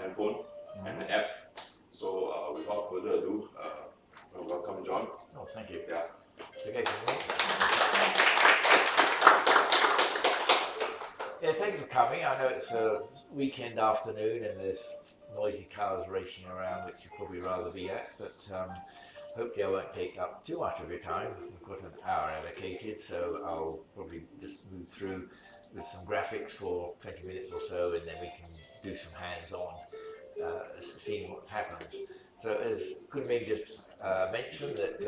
handphone and an app. So without further ado, welcome John. Oh, thank you. Yeah. Okay. Yeah, thank you for coming. I know it's a weekend afternoon and there's noisy cars racing around, which you'd probably rather be at, but hopefully I won't take up too much of your time. We've got an hour allocated, so I'll probably just move through with some graphics for 20 minutes or so, and then we can do some hands-on seeing what happens. So as Kunming just mentioned, that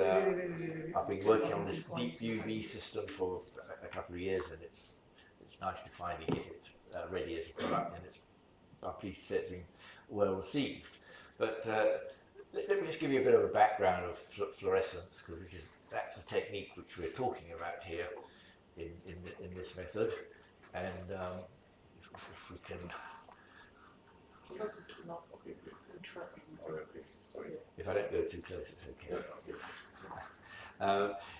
I've been working on this deep UV system for a couple of years, and it's nice to finally get it ready as a product, and I'm pleased to say it's been well received. But let me just give you a bit of a background of fluorescence, because that's the technique which we're talking about here in this method. And if we can, if I don't go too close, it's okay.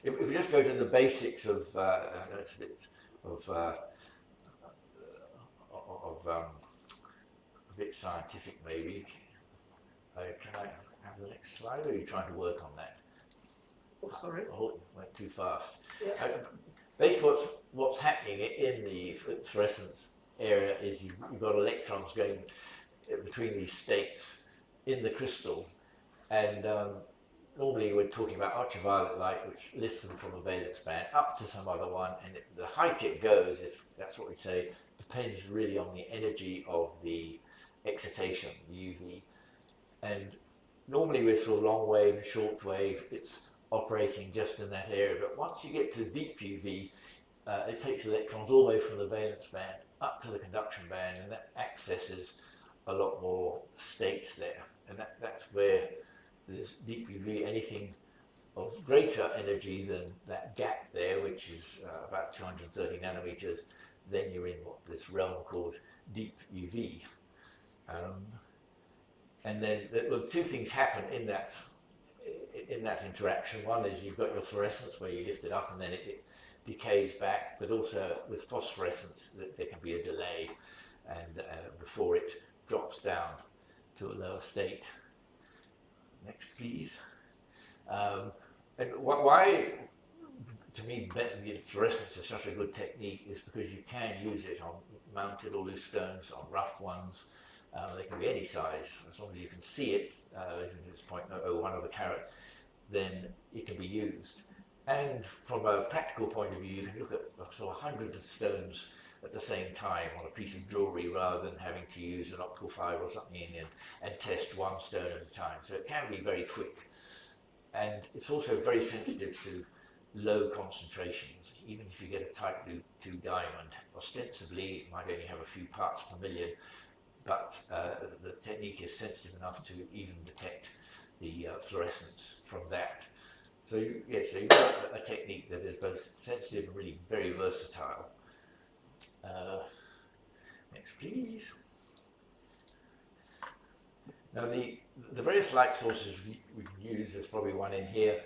If we just go to the basics of it's a bit of a bit scientific maybe. Can I have the next slide, or are you trying to work on that? Oh, sorry. Oh, went too fast. Yeah. Basically what's happening in the fluorescence area is you've got electrons going between these states in the crystal, and normally we're talking about ultraviolet light, which lifts them from a valence band up to some other one, and the height it goes, if that's what we say, depends really on the energy of the excitation, the UV. And normally we're sort of long wave and short wave, it's operating just in that area, but once you get to deep UV, it takes electrons all the way from the valence band up to the conduction band, and that accesses a lot more states there, and that's where this deep UV, anything of greater energy than that gap there, which is about 230 nanometers, then you're in this realm called deep UV. And then two things happen in that interaction. One is you've got your fluorescence where you lift it up and then it decays back, but also with phosphorescence there can be a delay, and before it drops down to a lower state. Next, please. And why, to me, fluorescence is such a good technique is because you can use it on mounted or loose stones, on rough ones. They can be any size, as long as you can see it, even if it's 0.001 of a carat, then it can be used. And from a practical point of view, you can look at sort of hundreds of stones at the same time on a piece of jewellery, rather than having to use an optical fibre or something and test one stone at a time. So it can be very quick. And it's also very sensitive to low concentrations. Even if you get a tight loop 2 diamond, ostensibly it might only have a few parts per million, but the technique is sensitive enough to even detect the fluorescence from that. So you've got a technique that is both sensitive and really very versatile. Next, please. Now the various light sources we can use, there's probably one in here.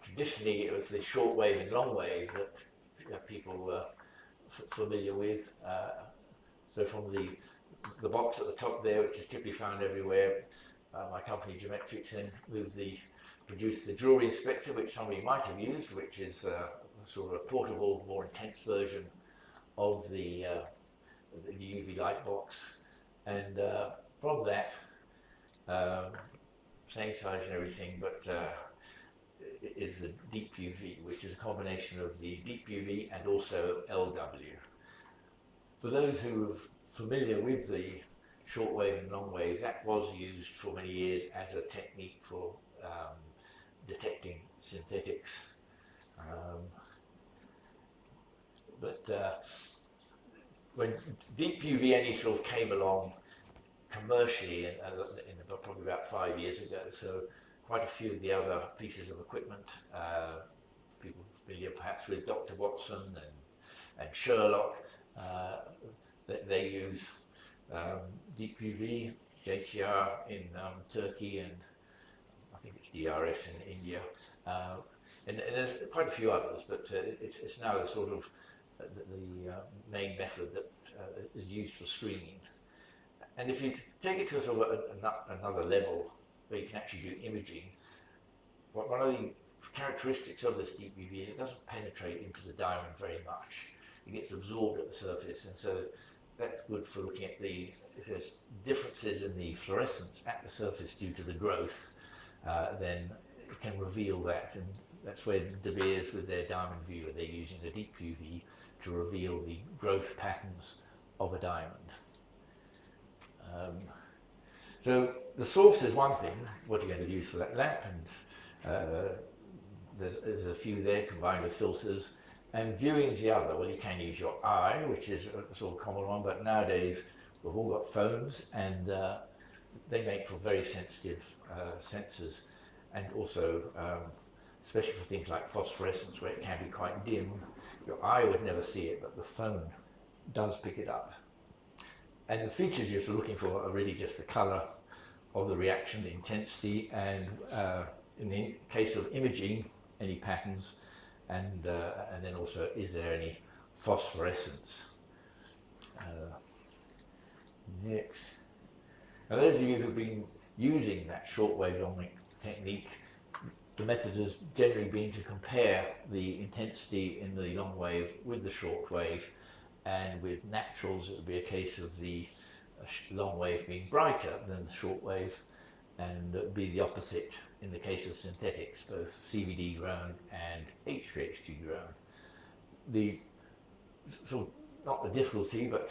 Traditionally it was the short wave and long wave that people were familiar with. So from the box at the top there, which is typically found everywhere, my company Gemetrix then produced the jewellery inspector, which somebody might have used, which is sort of a portable, more intense version of the UV light box. And from that, same size and everything, but is the deep UV, which is a combination of the deep UV and also LW. For those who are familiar with the shortwave and long wave, that was used for many years as a technique for detecting synthetics. But when deep UV any sort of came along commercially in probably about 5 years ago, so quite a few of the other pieces of equipment, people familiar perhaps with Dr. Watson and Sherlock, they use deep UV, JTR in Turkey, and I think it's DRS in India, and there's quite a few others, but it's now the sort of the main method that is used for screening. And if you take it to sort of another level where you can actually do imaging, one of the characteristics of this deep UV is it doesn't penetrate into the diamond very much. It gets absorbed at the surface, and so that's good for looking at if there's differences in the fluorescence at the surface due to the growth, then it can reveal that, and that's where De Beers with their diamond viewer, they're using the deep UV to reveal the growth patterns of a diamond. So the source is one thing, what you're going to use for that lamp, and there's a few there combined with filters, and viewing is the other. Well, you can use your eye, which is a sort of common one, but nowadays we've all got phones, and they make for very sensitive sensors, and also especially for things like phosphorescence where it can be quite dim. Your eye would never see it, but the phone does pick it up. And the features you're looking for are really just the colour of the reaction, the intensity, and in the case of imaging, any patterns, and then also is there any phosphorescence. Next. Now those of you who've been using that shortwave long technique, the method has generally been to compare the intensity in the long wave with the short wave, and with naturals it would be a case of the long wave being brighter than the short wave, and be the opposite in the case of synthetics, both CVD grown and HVHG grown. The sort of, not the difficulty, but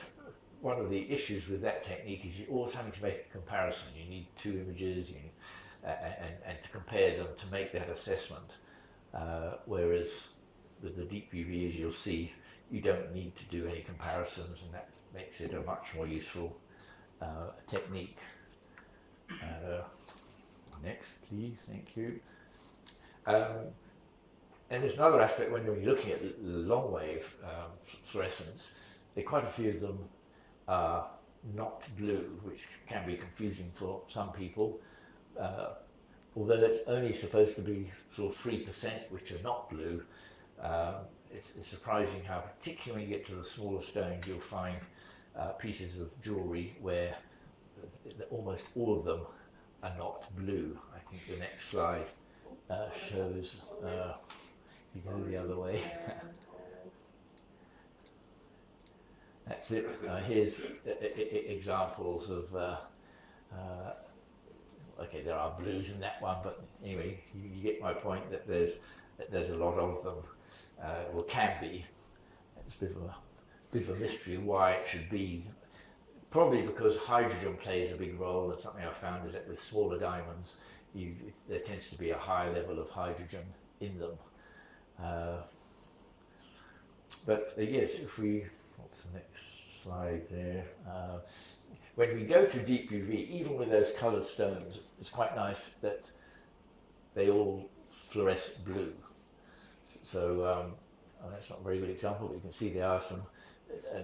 one of the issues with that technique is you're always having to make a comparison. You need two images, and to compare them to make that assessment, whereas with the deep UV, as you'll see, you don't need to do any comparisons, and that makes it a much more useful technique. Next, please, thank you. And there's another aspect when you're looking at the long wave fluorescence. There are quite a few of them are not blue, which can be confusing for some people. Although it's only supposed to be sort of 3% which are not blue, it's surprising how, particularly when you get to the smaller stones, you'll find pieces of jewellery where almost all of them are not blue. I think the next slide shows, you go the other way. That's it. Here's examples of, okay, there are blues in that one, but anyway, you get my point that there's a lot of them, or can be. It's a bit of a mystery why it should be. Probably because hydrogen plays a big role, and something I've found is that with smaller diamonds, there tends to be a high level of hydrogen in them. But yes, if we, what's the next slide there? When we go to deep UV, even with those coloured stones, it's quite nice that they all fluoresce blue. So that's not a very good example, but you can see there are some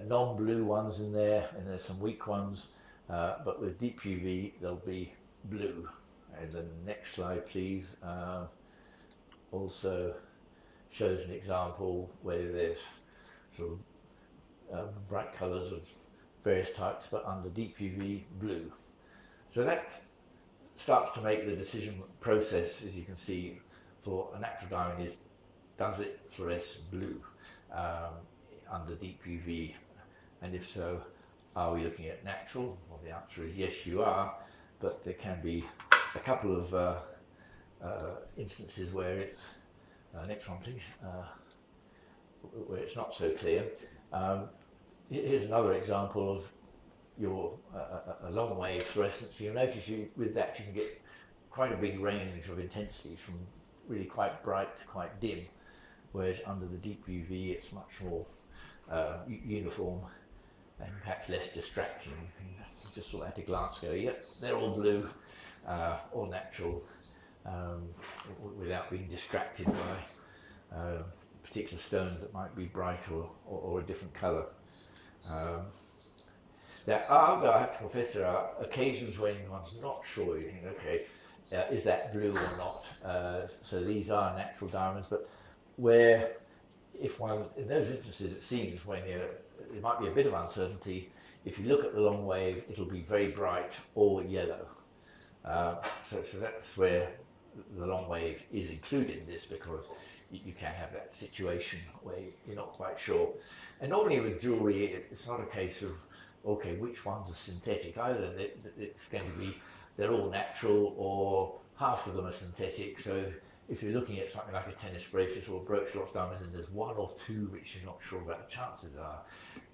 non-blue ones in there, and there's some weak ones, but with deep UV they'll be blue. And the next slide, please, also shows an example where there's sort of bright colours of various types, but under deep UV, blue. So that starts to make the decision process, as you can see, for a natural diamond is, does it fluoresce blue under deep UV? And if so, are we looking at natural? Well, the answer is yes, you are, but there can be a couple of instances where it's, next one please, where it's not so clear. Here's another example of your a long wave fluorescence. You'll notice with that you can get quite a big range of intensities, from really quite bright to quite dim, whereas under the deep UV it's much more uniform and perhaps less distracting. You can just sort of at a glance go, yep, they're all blue, all natural, without being distracted by particular stones that might be bright or a different colour. There are, though I have to confess, there are occasions when one's not sure. You think, okay, is that blue or not? So these are natural diamonds, but where, if one, in those instances, it seems when you're there might be a bit of uncertainty. If you look at the long wave, it'll be very bright or yellow. So that's where the long wave is included in this, because you can have that situation where you're not quite sure. And normally with jewellery, it's not a case of, okay, which ones are synthetic either. It's going to be, they're all natural, or half of them are synthetic. So if you're looking at something like a tennis bracelet or a brooch of diamonds and there's one or two which you're not sure about, the chances are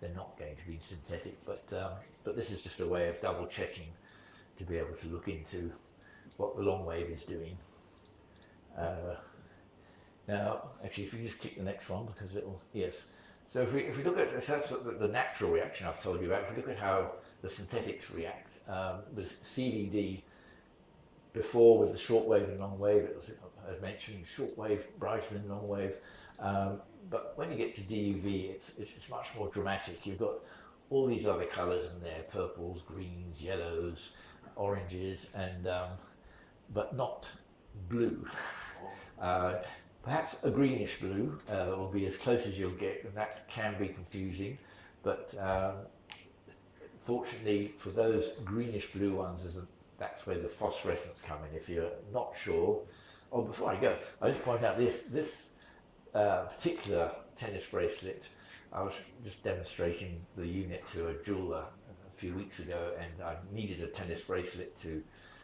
they're not going to be synthetic. But this is just a way of double checking to be able to look into what the long wave is doing. Now, actually, if you just click the next one, because it'll, yes. So if we look at, that's the natural reaction I've told you about. If we look at how the synthetics react, with CVD, before with the short wave and long wave, it was, as mentioned, short wave brighter than long wave. But when you get to DUV, it's much more dramatic. You've got all these other colours in there: purples, greens, yellows, oranges, and but not blue. Perhaps a greenish blue will be as close as you'll get, and that can be confusing. But fortunately for those greenish blue ones, that's where the phosphorescence come in. If you're not sure, oh, before I go, I'll just point out this particular tennis bracelet. I was just demonstrating the unit to a jeweller a few weeks ago, and I needed a tennis bracelet to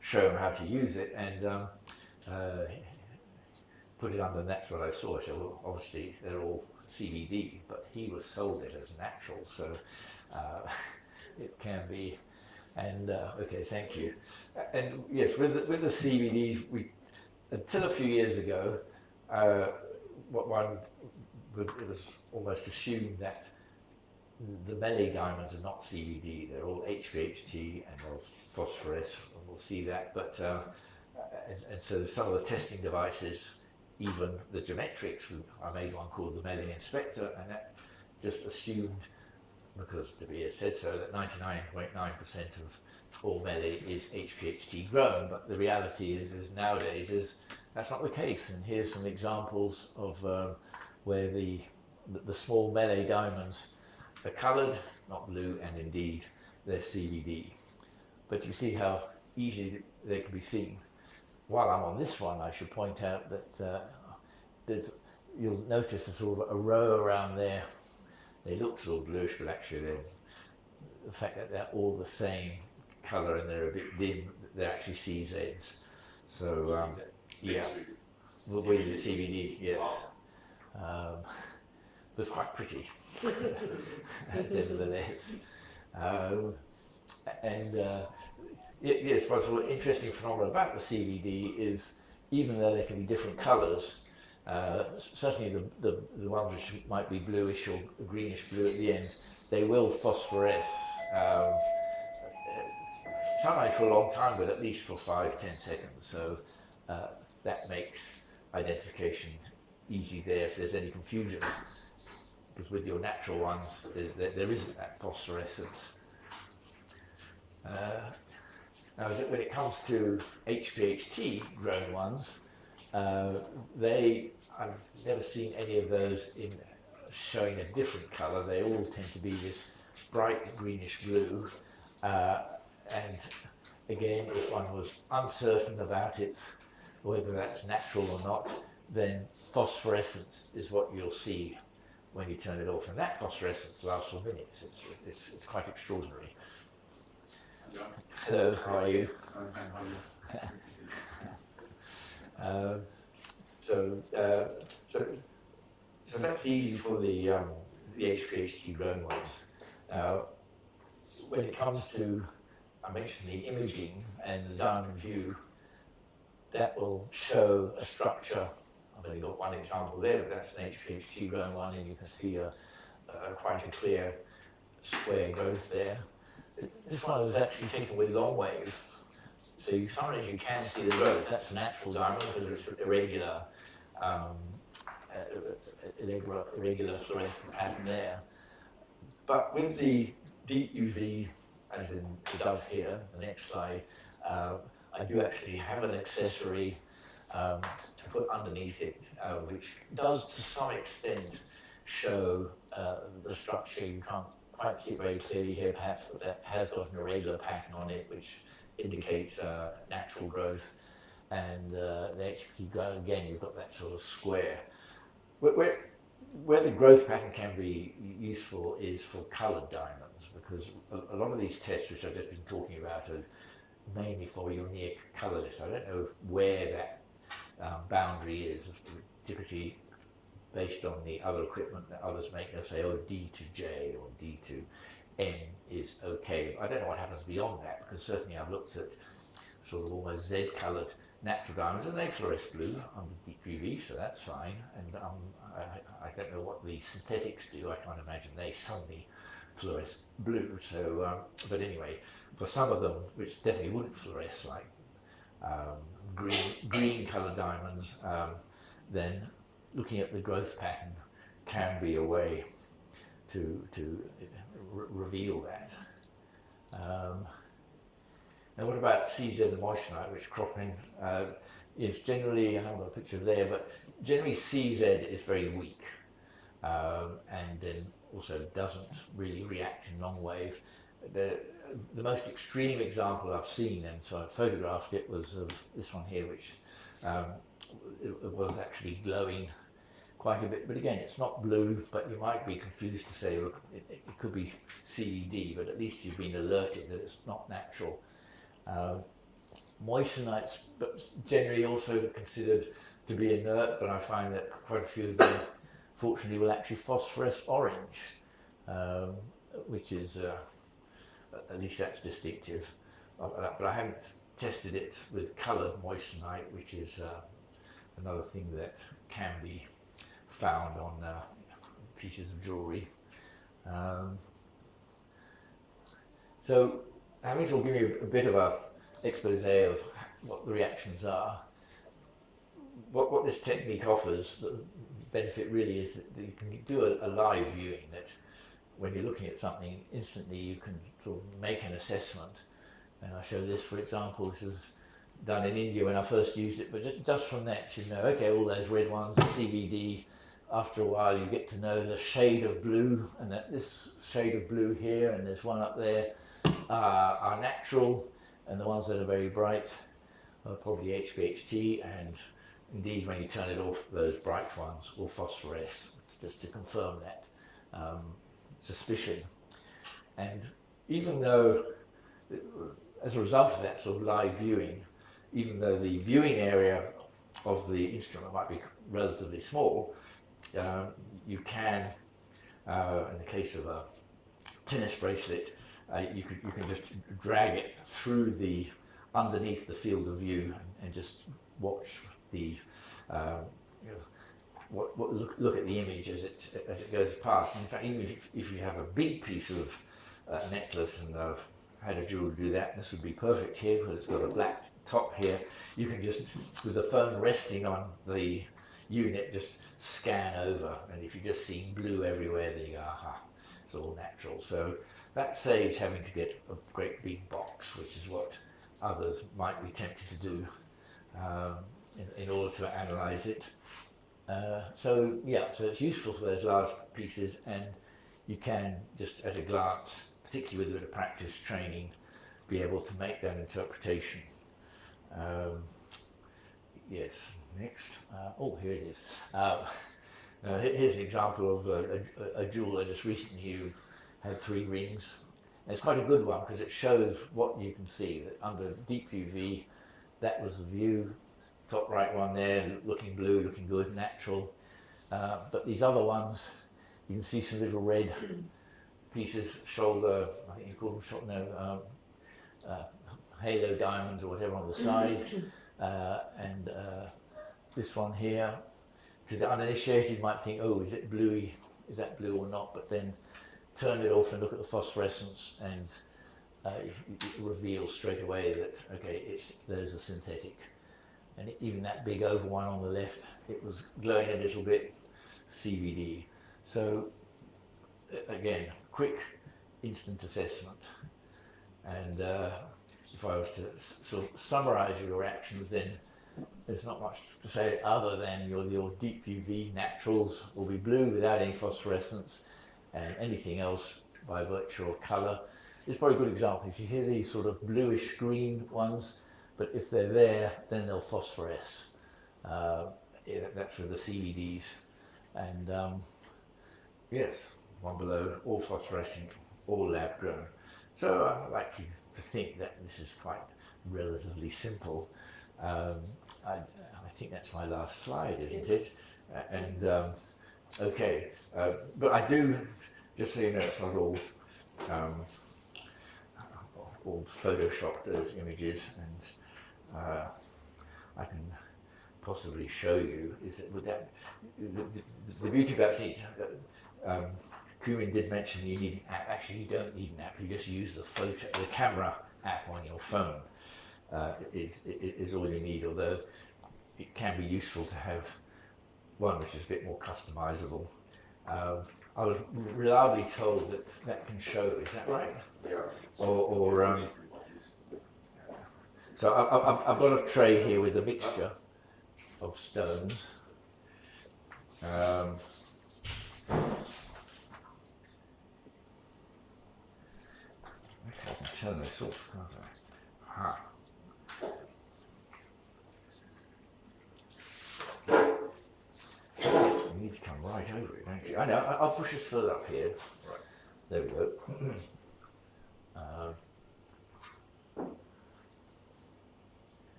show him how to use it, and put it under, and that's what I saw. So well, obviously they're all CVD, but he was sold it as natural, so it can be. And okay, thank you. And yes, with the CVDs, until a few years ago, it was almost assumed that the melee diamonds are not CVD; they're all HPHT and all phosphoresce, and we'll see that. But and so some of the testing devices, even the Gemetrix, I made one called the Melee Inspector, and that just assumed, because De Beers said so, that 99.9% of all melee is HPHT grown. But the reality is nowadays that's not the case. And here's some examples of where the small melee diamonds are coloured, not blue, and indeed they're CVD. But you see how easily they can be seen. While I'm on this one, I should point out that you'll notice a sort of a row around there. They look sort of bluish, but actually the fact that they're all the same colour and they're a bit dim, they're actually CZs. So yeah, we'll be the CVD, yes. But it's quite pretty, nevertheless. Yes, what's an interesting phenomenon about the CVD is, even though there can be different colours, certainly the ones which might be bluish or greenish blue at the end, they will phosphoresce. Sometimes for a long time, but at least for 5-10 seconds. So that makes identification easy there if there's any confusion. Because with your natural ones, there isn't that phosphorescence. Now, when it comes to HPHT grown ones, I've never seen any of those showing a different colour. They all tend to be this bright greenish blue. And again, if one was uncertain about it, whether that's natural or not, then phosphorescence is what you'll see when you turn it off. And that phosphorescence lasts for minutes. It's quite extraordinary. Hello, how are you? So that's easy for the HPHT grown ones. When it comes to, I mentioned the imaging and the diamond view, that will show a structure. I've only got one example there, but that's an HPHT grown one, and you can see quite a clear square growth there. This one was actually taken with long wave, so sometimes you can see the growth. That's a natural diamond because it's irregular fluorescent pattern there. But with the deep UV, as in the Dove here, the next slide, I do actually have an accessory to put underneath it, which does to some extent show the structure. You can't quite see it very clearly here perhaps, but that has got an irregular pattern on it which indicates natural growth. And they actually go again, you've got that sort of square. Where the growth pattern can be useful is for coloured diamonds, because a lot of these tests which I've just been talking about are mainly for your near colourless. I don't know where that boundary is, typically based on the other equipment that others make. They'll say, oh, D to J or D to N is okay. I don't know what happens beyond that, because certainly I've looked at sort of almost Z coloured natural diamonds, and they fluoresce blue under deep UV, so that's fine. And I don't know what the synthetics do. I can't imagine they suddenly fluoresce blue. So, but anyway, for some of them, which definitely wouldn't fluoresce, like green coloured diamonds, then looking at the growth pattern can be a way to reveal that. Now what about CZ and moissanite, which Chapman is generally, I haven't got a picture there, but generally CZ is very weak, and then also doesn't really react in long wave. The most extreme example I've seen, and so I photographed it, was of this one here, which it was actually glowing quite a bit, but again, it's not blue, but you might be confused to say, look, it could be CVD, but at least you've been alerted that it's not natural. Moissanites, but generally also considered to be inert, but I find that quite a few of them, fortunately, will actually phosphoresce orange, which is, at least that's distinctive. But I haven't tested it with coloured moissanite, which is another thing that can be found on pieces of jewellery. So Hamish will give you a bit of an expose of what the reactions are. What this technique offers, the benefit really is that you can do a live viewing, that when you're looking at something instantly you can sort of make an assessment. And I show this, for example, this was done in India when I first used it, but just from that you know, okay, all those red ones are CVD. After a while you get to know the shade of blue, and that this shade of blue here and there's one up there are natural, and the ones that are very bright are probably HBHT, and indeed when you turn it off, those bright ones will phosphoresce, just to confirm that suspicion. And even though, as a result of that sort of live viewing, even though the viewing area of the instrument might be relatively small, you can, in the case of a tennis bracelet, you can just drag it through underneath the field of view and just watch the look at the image as it goes past. In fact, even if you have a big piece of necklace, and I've had a jeweler do that, this would be perfect here because it's got a black top here. You can just, with the phone resting on the unit, just scan over, and if you just see blue everywhere, then you go, aha, it's all natural. So that saves having to get a great big box, which is what others might be tempted to do in order to analyze it. So it's useful for those large pieces, and you can just at a glance, particularly with a bit of practice training, be able to make that interpretation. Yes, next. Here it is. Here's an example of a jewel I just recently used. Had 3 rings. And it's quite a good one because it shows what you can see. That under deep UV, that was the view. Top right one there, looking blue, looking good, natural. But these other ones, you can see some little red pieces, shoulder, I think you call them shoulder, halo diamonds or whatever on the side. And this one here, to the uninitiated, you might think, oh, is it bluey? Is that blue or not? But then turn it off and look at the phosphorescence, and it reveals straight away that, okay, there's a synthetic. And even that big oval one on the left, it was glowing a little bit, CVD. So again, quick, instant assessment. And if I was to sort of summarize your reactions, then there's not much to say other than your deep UV naturals will be blue without any phosphorescence, and anything else by virtue of colour. It's probably a good example. You hear these sort of bluish green ones, but if they're there, then they'll phosphoresce. That's with the CVDs. And yes, one below, all phosphorescent, all lab grown. So I like you to think that this is quite relatively simple. I think that's my last slide, isn't it? And okay, but I do, just so you know, it's not all Photoshop those images, and I can possibly show you. Is that with that the beauty about Kumin did mention you need an app. Actually, you don't need an app. You just use the camera app on your phone. Is all you need. Although it can be useful to have one which is a bit more customizable. I was reliably told that can show. Is that right? Yeah. So I've got a tray here with a mixture of stones. I can turn this off, can't I? Ha. You need to come right over it, don't you? I know, I'll push this further up here. Right. There we go.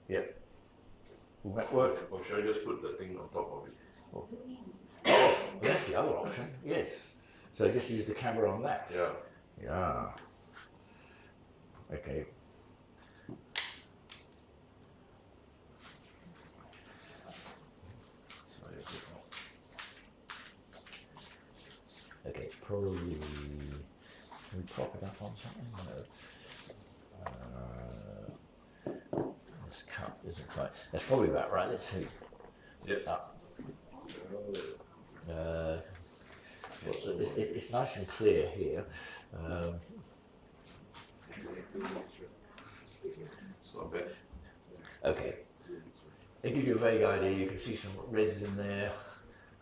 Yep. Will that work? Or should I just put the thing on top of it? Oh, that's the other option, yes. So just use the camera on that. Yeah. Yeah. Okay. Okay, probably can we prop it up on something? No. This cup isn't quite. That's probably about right. Let's see. Yep. Up. It's nice and clear here. It's not bad. Okay. It gives you a vague idea. You can see some reds in there,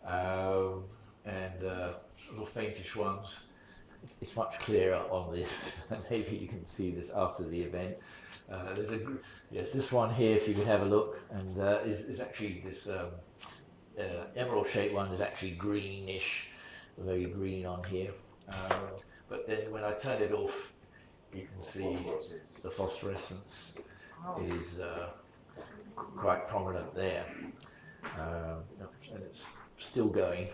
and little faintish ones. It's much clearer on this. Maybe you can see this after the event. Yes, this one here, if you could have a look, and is actually this emerald-shaped one is actually greenish, very green on here. But then when I turn it off, you can see the phosphorescence is quite prominent there, and it's still going.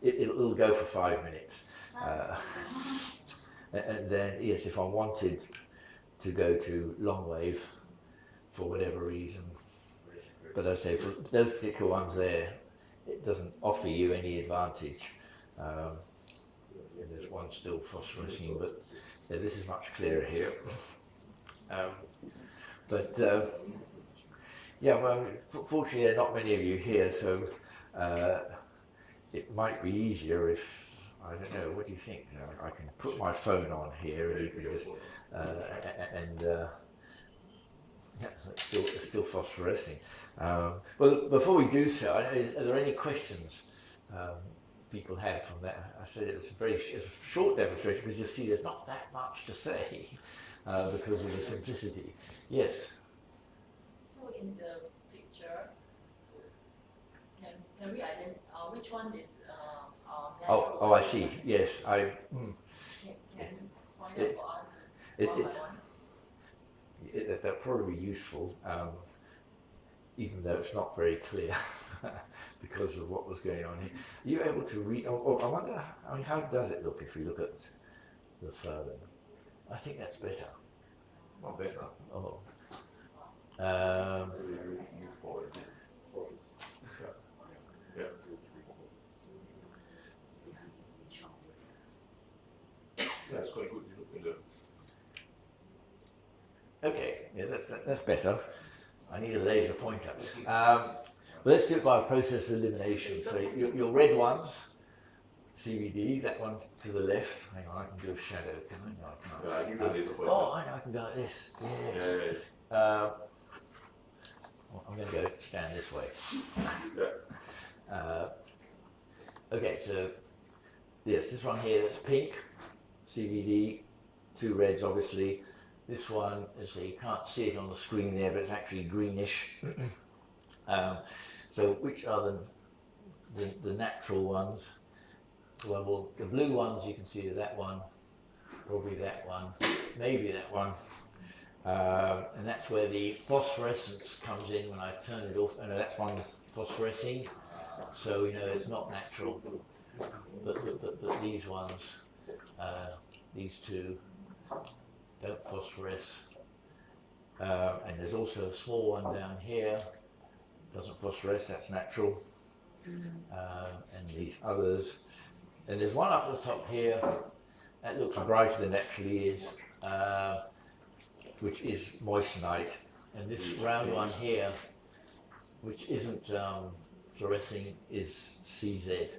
It'll go for 5 minutes, and then yes, if I wanted to go to long wave for whatever reason, but as I say, for those particular ones there, it doesn't offer you any advantage. There's one still phosphorescing, but this is much clearer here. Yeah, well, fortunately there are not many of you here, so it might be easier if, I don't know, what do you think? I can put my phone on here and you can just, it's still phosphorescing. Well, before we do so, are there any questions people have from that? I said it's a short demonstration because you see there's not that much to say because of the simplicity. Yes? So in the picture, can we identify which one is natural? Oh, I see. Yes, Can point out for us one by one? That'll probably be useful, even though it's not very clear because of what was going on here. Are you able to read? I wonder. I mean, how does it look if we look at the further? I think that's better. Not bad, huh? Oh. You forward. Yeah. Yeah, it's quite good. You look in the. Okay, yeah, that's better. I need a laser pointer. Well, let's do it by a process of elimination. So your red ones, CVD, that one to the left. Hang on, I can do a shadow. Can I? No, I can't. Yeah, I think the laser pointer. Oh, I know, I can go like this. Yes. Yeah. Well, I'm going to go stand this way. Yeah. Okay, so Yes, this one here is pink, CVD, 2 reds obviously. This one, as you can't see it on the screen there, but it's actually greenish. So which are the natural ones? Well, the blue ones you can see are that one, probably that one, maybe that one. And that's where the phosphorescence comes in when I turn it off. And that's one that's phosphorescing, so you know it's not natural. But these ones, these two, don't phosphoresce. And there's also a small one down here, doesn't phosphoresce, that's natural. And these others. And there's one up the top here, that looks brighter than it actually is, which is moissanite. And this round one here, which isn't fluorescing, is CZ.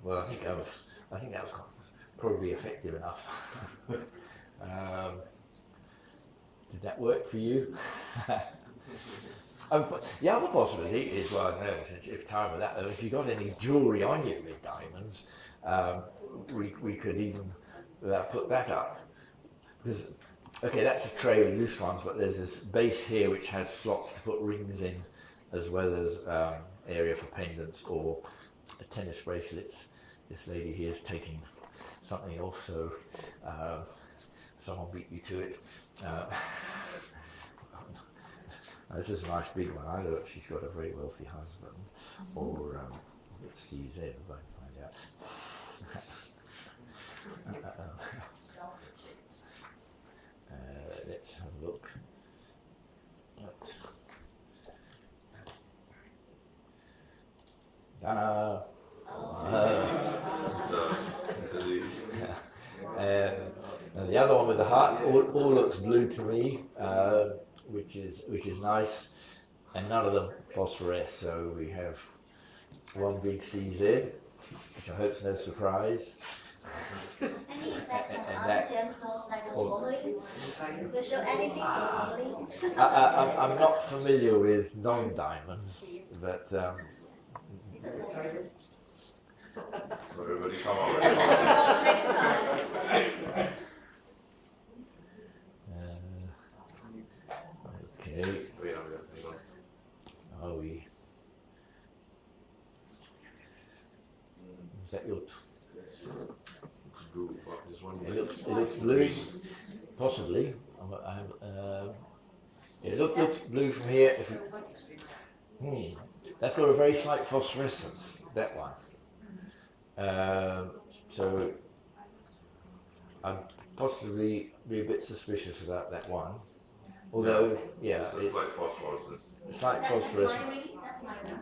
Well, I think that was probably effective enough. Did that work for you? But the other possibility is, well, I don't know, if time with that, if you got any jewellery on you with diamonds, we could even put that up. Because, okay, that's a tray with loose ones, but there's this base here which has slots to put rings in, as well as area for pendants or tennis bracelets. This lady here is taking something off, so someone beat me to it. This is a nice big one. I know she's got a very wealthy husband, or it's CZ if I can find out. Let's have a look. And the other one with the heart all looks blue to me, which is nice, and none of them phosphoresce. So we have one big CZ, which I hope is no surprise. Any effect on other gemstones like the tourmaline? Does it show anything for tourmaline? I'm not familiar with non-diamonds, but It's a tourmaline. Everybody come on. Take time. Okay. Wait, hang on. Are we? Is that your? Looks blue. What, this one? It looks blue, possibly. It looks blue from here. If you, that's got a very slight phosphorescence. That one. So I'd possibly be a bit suspicious about that one. Although, yeah, It's a slight phosphorescence. slight That's phosphorescence. my ring. That's my ring.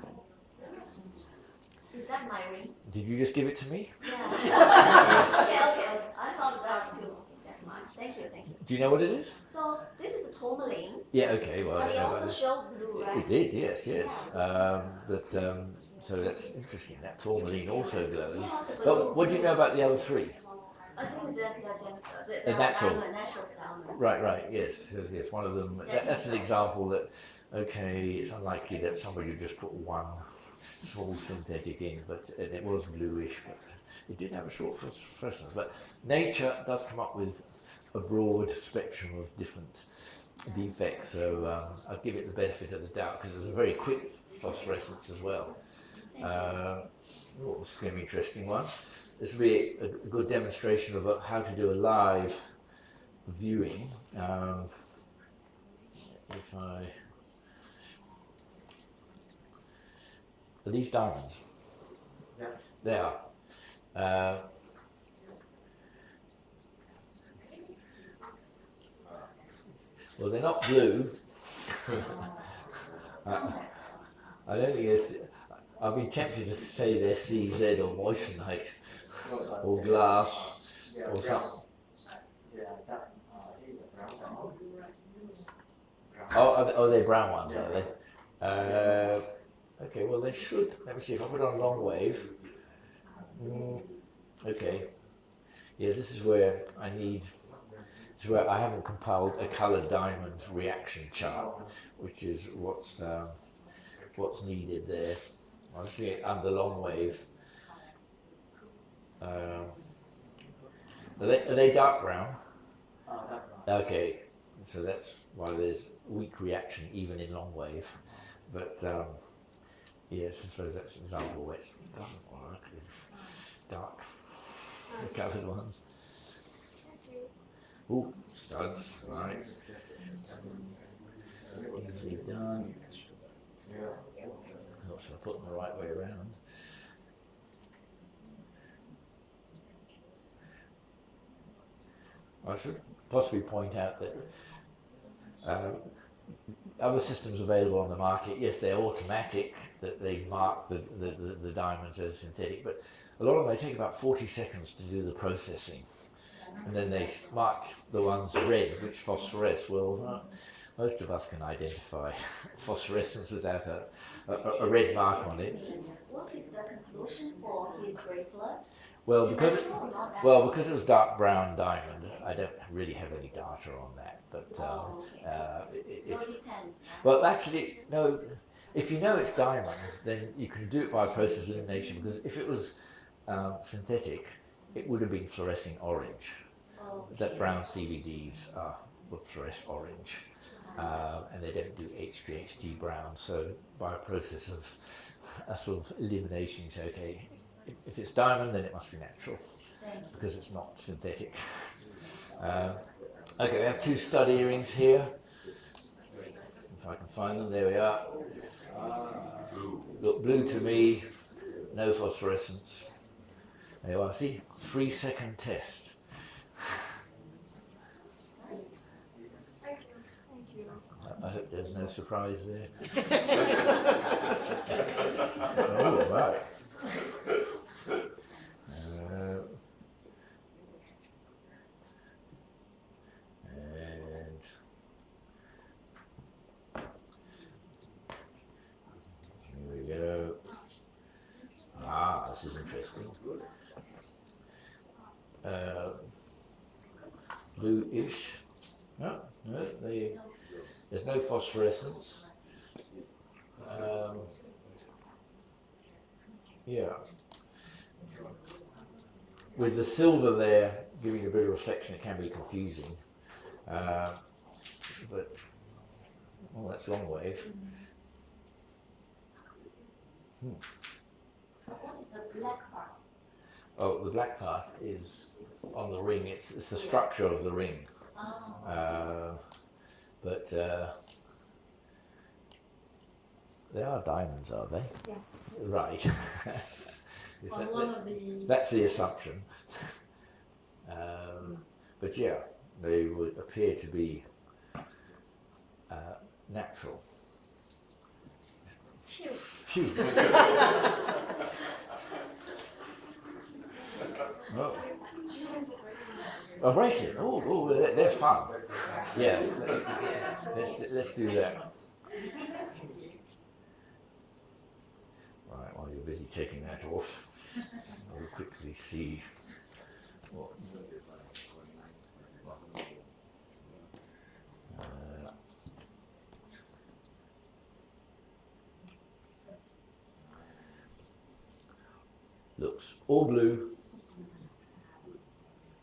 Is that my ring? Did you just give it to me? Yeah. okay. I thought that too. That's mine. Thank you. Do you know what it is? So this is a tourmaline, Yeah. Okay. Well, but it no, also showed blue, right? it did. Yes. So that's interesting. That tourmaline also glows. But what do you know about the other three? I think that the gemstone, The natural. natural diamond. Right. Yes. One of them. That's an example that. Okay, it's unlikely that somebody would just put one small synthetic in, but it was bluish. But it did have a short phosphorescence. But nature does come up with a broad spectrum of different defects. So I'll give it the benefit of the doubt because it's a very quick phosphorescence as well. This is going to be an interesting one. This will be a good demonstration of how to do a live viewing. If I... Are these diamonds? Yeah. They are. Well, they're not blue. I don't think it's... I've been tempted to say they're CZ or moissanite or glass or something. Oh, they're brown ones, are they? Okay, well they should. Let me see if I put on long wave. Okay. Yeah, this is where I need. This is where I haven't compiled a coloured diamond reaction chart, which is what's needed there. I'm just doing it under long wave. Are they dark brown? Okay, so that's why there's weak reaction even in long wave. But yes, I suppose that's an example where it doesn't work. It's dark, the coloured ones. Ooh, studs, right. Easily done. Not sure I put them the right way around. I should possibly point out that other systems available on the market, yes, they're automatic, that they mark the diamonds as synthetic, but a lot of them, they take about 40 seconds to do the processing. And then they mark the ones red, which phosphoresce. Well, most of us can identify phosphorescence without a red mark on it. What is the conclusion for his bracelet? Well, because it was dark brown diamond, I don't really have any data on that. But so it depends. Well, actually, no. If you know it's diamond, then you can do it by a process of elimination. Because if it was synthetic, it would have been fluorescing orange. That brown CVDs would fluoresce orange, and they don't do HPHT brown. So by a process of a sort of elimination, you say, okay, if it's diamond, then it must be natural because it's not synthetic. Okay, we have two stud earrings here. If I can find them, there we are. Look blue to me, no phosphorescence. There you are. See, 3-second test. I hope there's no surprise there. Oh, right. And here we go. Ah, this is interesting. Blue-ish. No, there's no phosphorescence. Yeah. With the silver there giving a bit of reflection, it can be confusing. But, oh, that's long wave. What is the black part? Oh, the black part is on the ring. It's the structure of the ring. But they are diamonds, are they? Yeah. Right. The... That's the assumption. But yeah, they would appear to be natural. Phew. Phew. Oh. A bracelet. Oh, they're fun. Yeah. Let's do that. Right, while you're busy taking that off, I'll quickly see what. Looks all blue.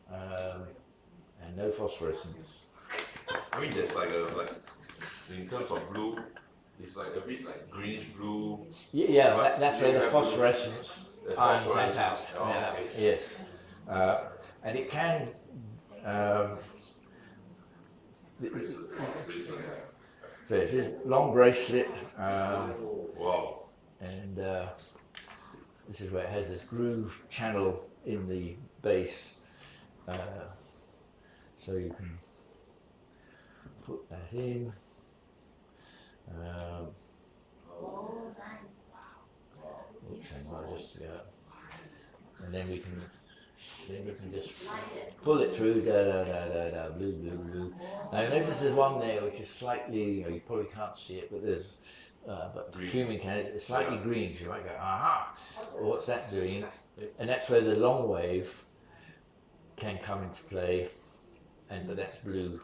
And no phosphorescence. I mean, there's like in terms of blue, it's like a bit like greenish blue. Yeah, that's where the phosphorescence irons that out. Oh, Yeah, okay. yes. And it can. So it's this long bracelet. Wow. And this is where it has this groove channel in the base. So you can put that in. Oh, nice. Oops, hang on, and then we can just pull it through, blue, blue, blue. Now notice there's one there which is slightly, you probably can't see it, but there's, but the cumin can, it's slightly green, so you might go, aha, what's that doing? And that's where the long wave can come into play, but that's blue.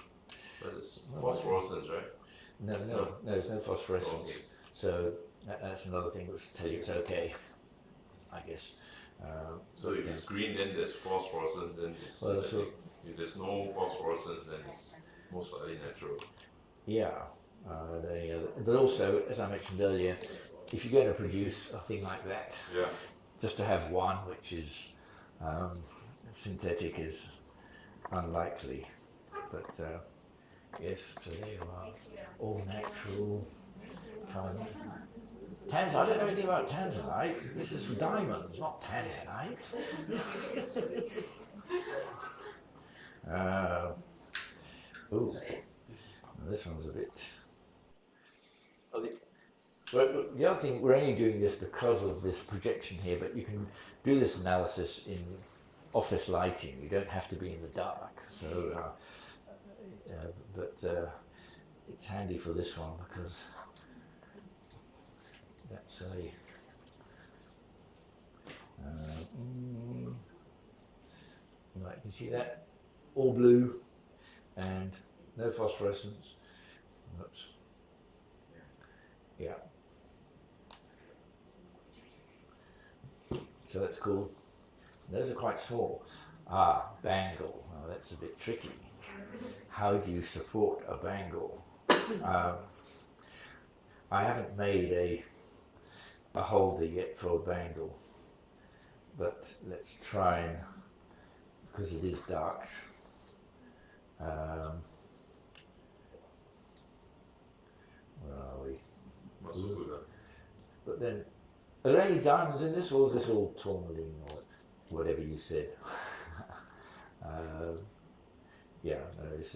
But it's phosphorescence, right? No, there's no phosphorescence. Okay. So That's another thing which will tell you it's okay, I guess. So if it's green, then there's phosphorescence, then it's Well, synthetic. If there's no phosphorescence, then it's most likely natural. Yeah, but also, as I mentioned earlier, if you're going to produce a thing like that, Yeah. just to have one which is synthetic is unlikely. But yes, so there you are, all natural. I don't know anything about tanzanite. This is for diamonds, not tanzanite. Ooh, this one's a bit. Well, the other thing, we're only doing this because of this projection here, but you can do this analysis in office lighting. You don't have to be in the dark. So, it's handy for this one because that's a. Right, you can see that all blue and no phosphorescence. Oops. Yeah. So that's cool. Those are quite small. Bangle. Oh, that's a bit tricky. How do you support a bangle? I haven't made a holder yet for a bangle, but let's try and, because it is dark. Where are we? Not so good. But then, are there any diamonds in this, or is this all tourmaline or whatever you said? Yeah, no, this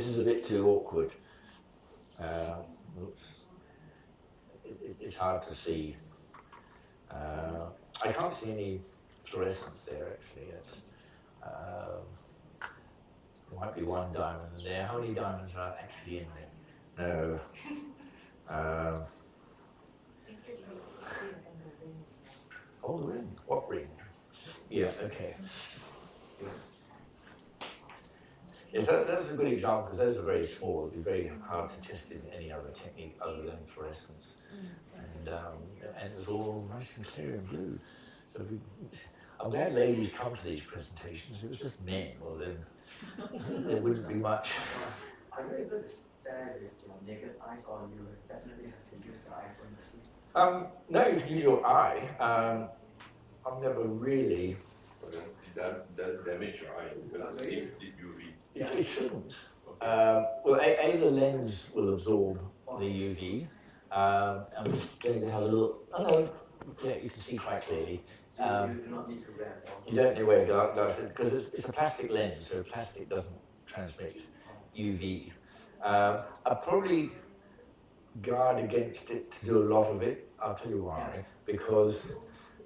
is a bit too awkward. Oops. It's hard to see. I can't see any fluorescence there actually. There might be one diamond in there. How many diamonds are actually in there? No. Oh, the ring. What ring? Yeah, okay. Yes, that's a good example because those are very small. It'd be very hard to test in any other technique other than fluorescence. And it was all nice and clear and blue. So I'm glad ladies come to these presentations. If it was just men, well then there wouldn't be much. Are you able to stare with your naked eyes, or you definitely have to use the iPhone to see? No, you can use your eye. I've never really. That does damage your eye because it's deep UV. It shouldn't. Well, the lens will absorb the UV. I'm just going to have a look. Oh no, yeah, you can see quite clearly. You do not need to wear You don't need to wear glasses because it's a plastic lens, so plastic doesn't transmit UV. I'd probably guard against it to do a lot of it. I'll tell you why. Because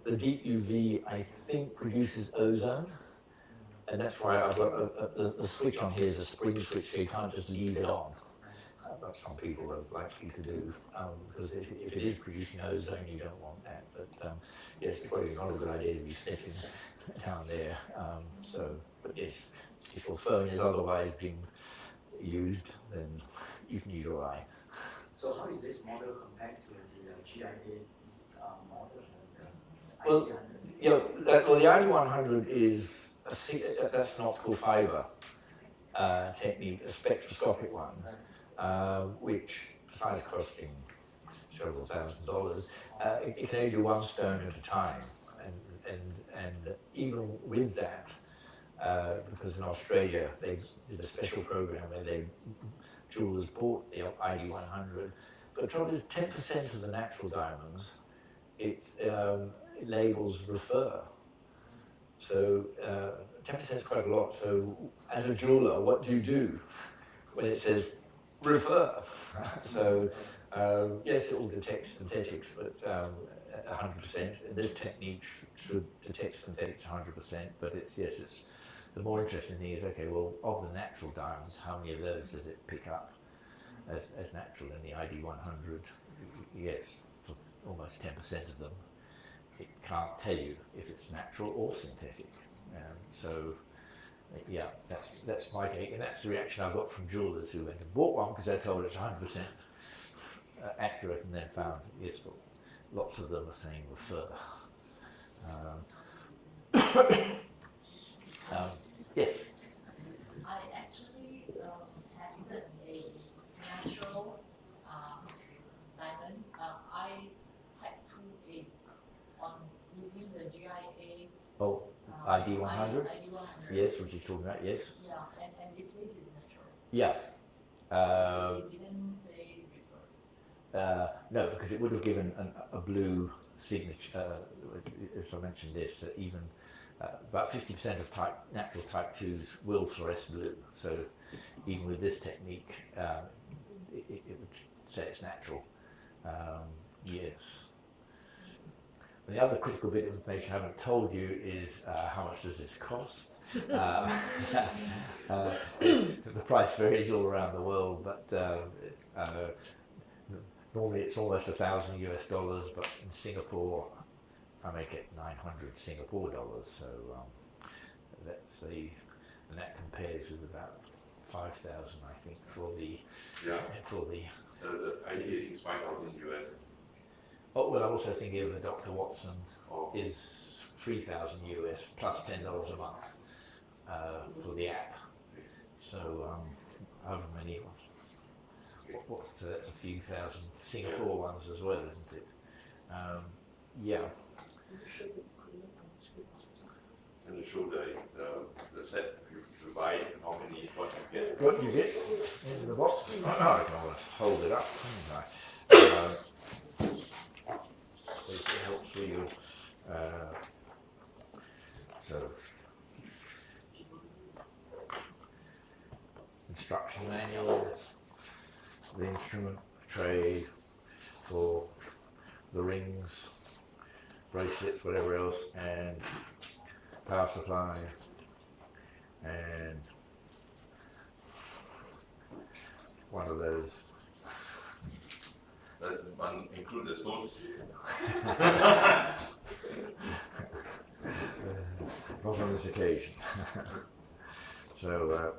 the deep UV, I think, produces ozone. And that's why I've got the switch on here is a spring switch, so you can't just leave it on. But some people are likely to do, because if it is producing ozone, you don't want that. But yes, it's probably not a good idea to be sniffing down there. But yes, if your phone is otherwise being used, then you can use your eye. So how is this model compared to the GIA model? Well, the ID100 is that's an optical fiber technique, a spectroscopic one, which besides costing several $1,000s, it can only do one stone at a time, and even with that, because in Australia they did a special program where jewelers bought the ID100, but the trouble is 10% of the natural diamonds it labels refer. So 10% is quite a lot. So as a jeweler, what do you do when it says refer? So yes, it will detect synthetics, but 100%. And this technique should detect synthetics 100%. But it's the more interesting thing is, okay, well, of the natural diamonds, how many of those does it pick up as natural in the ID100? Yes, for almost 10% of them. It can't tell you if it's natural or synthetic. So, yeah, that's my take, and that's the reaction I got from jewelers who went and bought one because they're told it's 100% accurate, and then found yes, but lots of them are saying refer. Yes. I actually tested a natural diamond. I type 2A on using the GIA. Oh, ID 100. ID 100. Yes, which he's talking about. Yes. Yeah, and it says it's natural. Yeah. It didn't say refer. No, because it would have given a blue signature. As I mentioned this, even about 50% of natural type 2s will fluoresce blue. So even with this technique, it would say it's natural. Yes. And the other critical bit of information I haven't told you is how much does this cost? The price varies all around the world, but normally it's almost $1,000 US, but in Singapore I make it 900 Singapore dollars. So let's see, and that compares with about 5,000, I think, for the I think it's 5,000 US. Oh well, I'm also thinking of the Dr. Watson is 3,000 US plus $10 a month for the app. So however many. That's a few thousand Singapore ones as well, isn't it? Yeah. And you show the set, if you buy it, how many, what you get. What do you get in the box? I can almost hold it up. It helps with you. So, instruction manual, the instrument tray for the rings, bracelets, whatever else, and power supply, and one of those. That one includes the stones. Not on this occasion. So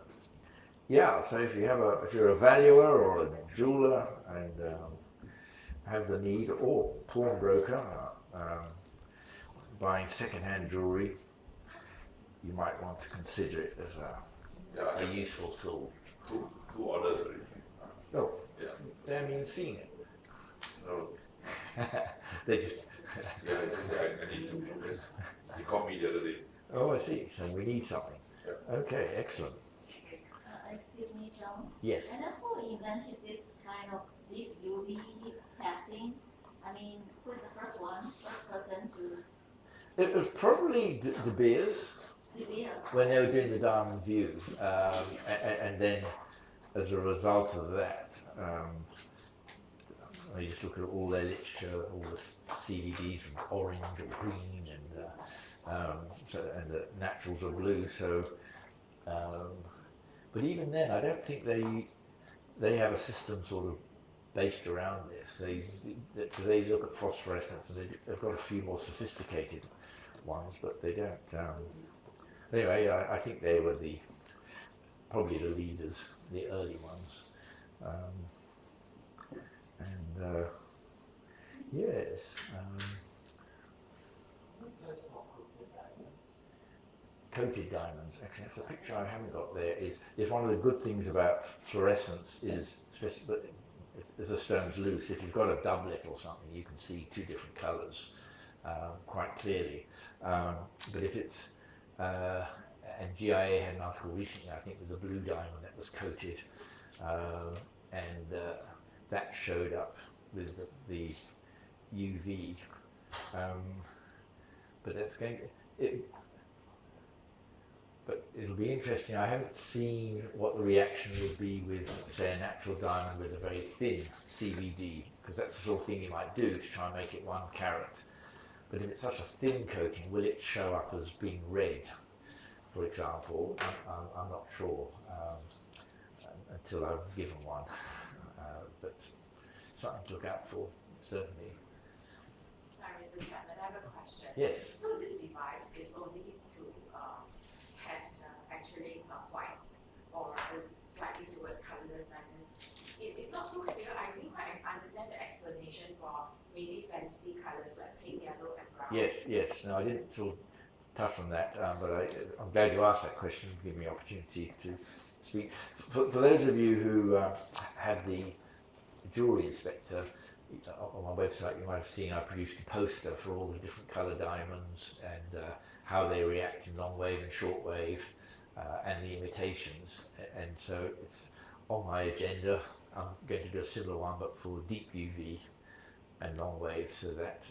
yeah, so if you're a valuer or a jeweler and have the need, or pawnbroker, buying second-hand jewellery, you might want to consider it as a useful tool. Two orders already. Oh, Yeah. they haven't even seen it. No. They just. Yeah, I just say I need to because he called me the other day. Oh, I see. So we need something. Yeah. Okay, excellent. Excuse me, John. Yes. And who invented this kind of deep UV testing? I mean, who is the first person to? It was probably De Beers when they were doing the diamond view, and then as a result of that, I just look at all their literature, all the CVDs from orange or green, and the naturals are blue. So, but even then, I don't think they have a system sort of based around this. They look at phosphorescence, and they've got a few more sophisticated ones, but they don't. Anyway, I think they were probably the leaders, the early ones. Yes. Coated diamonds. Actually, that's a picture I haven't got there. Is one of the good things about fluorescence is, especially if the stone's loose, if you've got a doublet or something, you can see two different colours quite clearly. But if it's and GIA had an article recently, I think, with the blue diamond that was coated, and that showed up with the UV. But that's going. But it'll be interesting. I haven't seen what the reaction would be with, say, a natural diamond with a very thin CVD, because that's the sort of thing you might do to try and make it 1 carat. But if it's such a thin coating, will it show up as being red, for example? I'm not sure until I've given one. But something to look out for, certainly. Sorry, Mr. Chapman, I have a question. Yes. So this device is only to test actually white or slightly towards colorless diamonds. It's not so clear. I didn't quite understand the Yes, yes. No, I didn't sort of touch on that, but I'm glad you asked that question. Give me an opportunity to speak. For those of you who have the jewellery inspector on my website, you might have seen I produced a poster for all the different colour diamonds and how they react in long wave and short wave, and the imitations. And so it's on my agenda. I'm going to do a similar one, but for deep UV and long wave, so that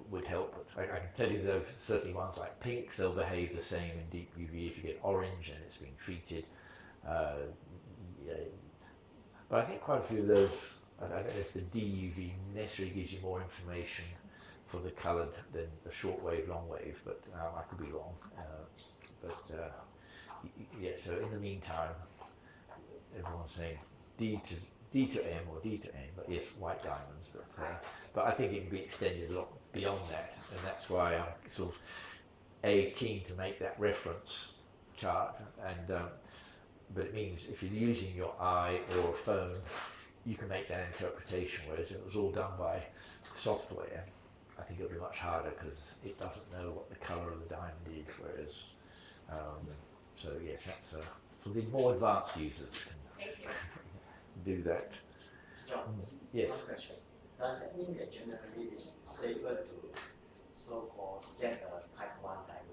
would help. I can tell you though, certainly ones like pinks, they'll behave the same in deep UV. If you get orange and it's been treated, yeah. But I think quite a few of those, I don't know if the DUV necessarily gives you more information for the coloured than the short wave, long wave, but I could be wrong. Yeah, so in the meantime, everyone's saying D to M or D to N, but yes, white diamonds. But I think it can be extended a lot beyond that, and that's why I'm sort of keen to make that reference chart. And but it means if you're using your eye or a phone, you can make that interpretation. Whereas if it was all done by software, I think it'll be much harder because it doesn't know what the colour of the diamond is. Whereas, so yes, that's for the more advanced users Thank you. can do that. John, Yes. one question. Does that mean that generally it's safer to so-called get a type 1 diamond?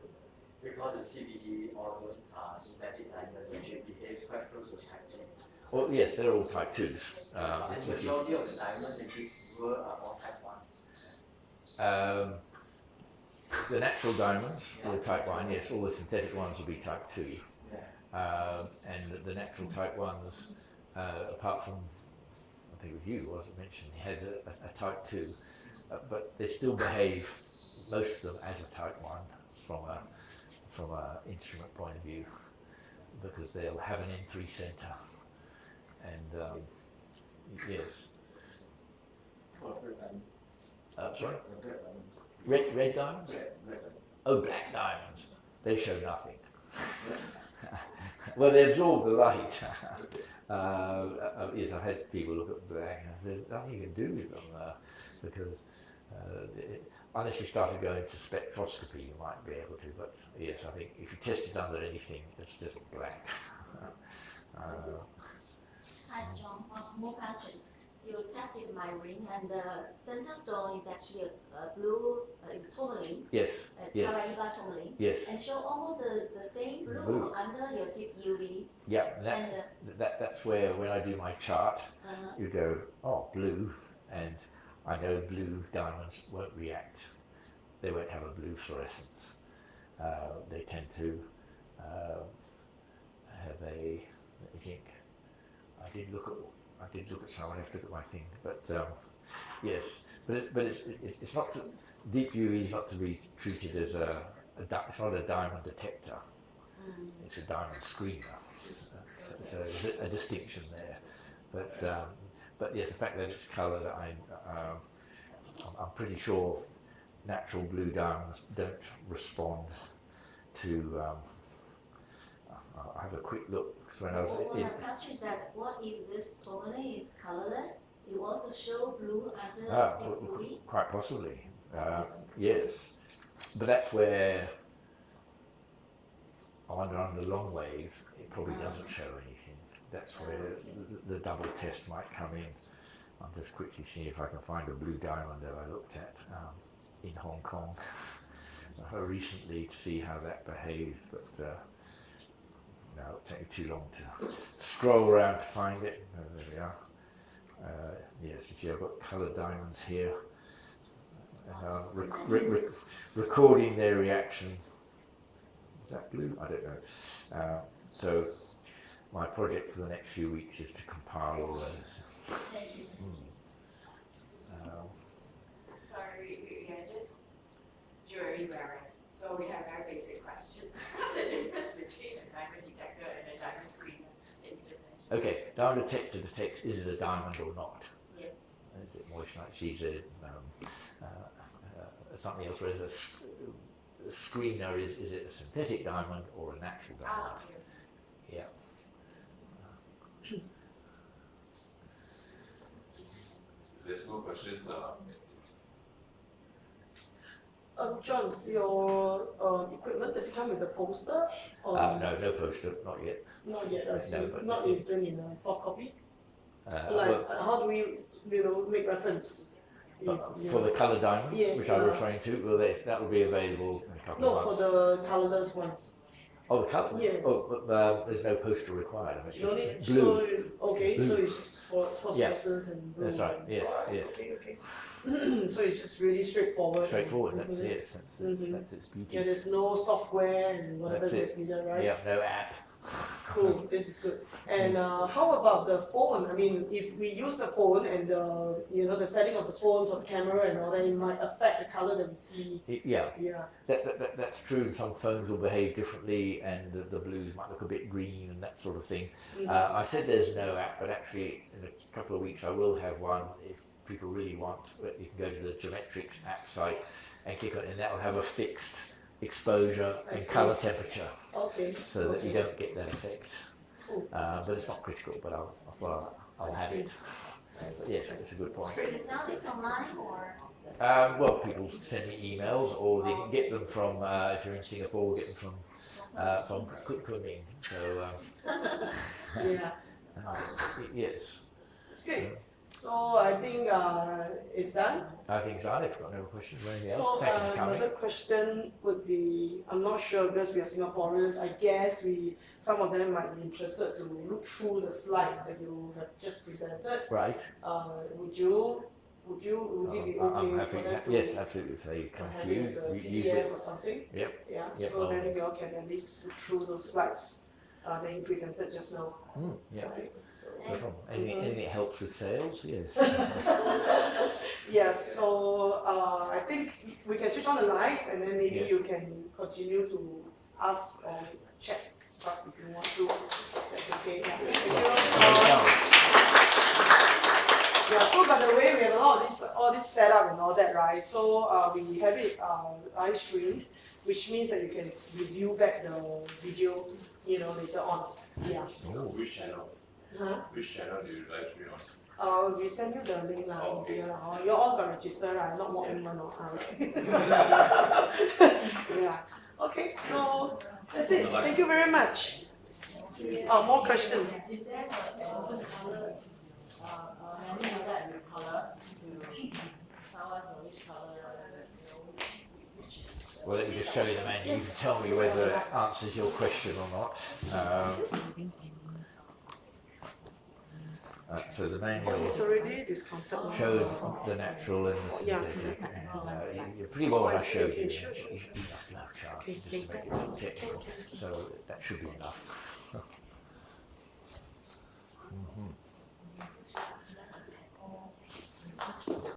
Because the CVD, all those synthetic diamonds actually behaves quite close to type 2. Well, yes, they're all type 2s. And the majority of the diamonds in this world are all type 1. The natural diamonds are type 1, yes, all the synthetic ones will be type 2. And the natural type 1s, apart from, I think it was you, wasn't mentioned, he had a type 2, but they still behave, most of them, as a type 1 from a instrument point of view, because they'll have an N3 centre. And yes. Sorry? Red diamonds? Oh, black diamonds. They show nothing. Well, they absorb the light. Yes, I've had people look at black and there's nothing you can do with them because unless you started going to spectroscopy, you might be able to. But yes, I think if you test it under anything, it's just black. Hi John, one more question. You tested my ring and the center stone is actually a blue, is tourmaline. Yes, yes. Paraiba tourmaline. Yes. And show almost the same blue, Blue. under your deep UV. Yeah, and that's where when I do my chart, you go, oh, blue, and I know blue diamonds won't react. They won't have a blue fluorescence. They tend to have a, let me think, I did look at some, I have to look at my thing, but yes, but it's not to, deep UV is not to be treated as it's not a diamond detector. It's a diamond screener. So there's a distinction there, but yes, the fact that it's coloured, I'm pretty sure natural blue diamonds don't respond to. I'll have a quick look. When I was my question is that what if this tourmaline is colourless? You also show blue under deep UV? Quite possibly, yes. But that's where under long wave, it probably doesn't show anything. That's where the double test might come in. I'll just quickly see if I can find a blue diamond that I looked at in Hong Kong recently to see how that behaves. But no, it'll take me too long to scroll around to find it. Oh, there we are. Yes, you see I've got coloured diamonds here. And recording their reaction. Is that blue? I don't know. So my project for the next few weeks is to compile all those. Thank you. Sorry, we are just jewelry wearers, so we have very basic questions. What's the difference between a diamond detector and a diamond screener that you just mentioned? Okay, diamond detector detects is it a diamond or not? Yes. Is it moissanite, CZ, something else? Whereas a screener is it a synthetic diamond or a natural diamond? Okay. Yeah. There's no questions. John, your equipment, does it come with a poster? Or No poster, not yet. not yet, I see. No, but Not even in a soft copy? Well, How do we, make reference? for the colour diamonds, Yes, which I'm referring to, that will be available in a couple No, of for months. the colourless ones. Oh, the colour? Yeah. Oh, but there's no poster required. It's No just need, blue. okay, so Blue. it's just for phosphorescence and blue. That's right, yes, yes. Okay. So it's just really straightforward. Straightforward, that's Mhm. yes, Mhm. that's its beauty. Yeah, there's no software and whatever That's it. is needed, right? Yeah, no app. Cool, this is good. And how about the phone? I mean, if we use the phone and the setting of the phone for the camera and all that, it might affect the color that we see. Yeah, Yeah. that's true. Some phones will behave differently, and the blues might look a bit green and that sort of thing. Mhm. I said there's no app, but actually in a couple of weeks I will have one if people really want. But you can go to the Gemetrix app site and click on it, and that will have a fixed exposure I and see. color temperature, Okay. so that you don't get that effect. Cool. But it's not critical. But I'll have it. But yes, it's a good point. Do you sell this online or? Well, people send me emails, or they can get them from if you're in Singapore, get them from Kunming. So Yeah. yes, It's great. So I think it's done. I think so. If you've got no questions or anything else, So thank you for coming. another question would be, I'm not sure because we are Singaporeans. I guess some of them might be interested to look through the slides that you have just presented. Right. Would it be okay I'm happy. for them to Yes, absolutely. If they come have to you, it as a use PDF it. or something? Yep. Yeah. Yep, So then I'll- we all can at least look through those slides that you presented just now. Yeah. Right? No problem. Anything that helps with sales, yes. Yes, so I think we can switch on the lights and then maybe Yeah. you can continue to ask or check stuff if you want to. That's okay. Yeah. Yeah, so by the way, we have a lot of all this setup and all that, right? So we have it live streamed, which means that you can review back the video, later on. Yeah. Which channel? Huh? Which channel do you live stream on? We send you the link lah. Oh, okay. You all got registered, right? Not walk in one or okay. Yeah. Okay, so that's it. Thank you very much. More questions. Is there a color, menu inside with color to tell us which color, which is. Well, let me just show you the menu. You can tell me whether it answers your question or not. So the manual It's already discounted. shows the natural and the synthetic, and you're pretty well what I showed you. Sure. Enough flow charts just to make it a bit technical, so that should be enough.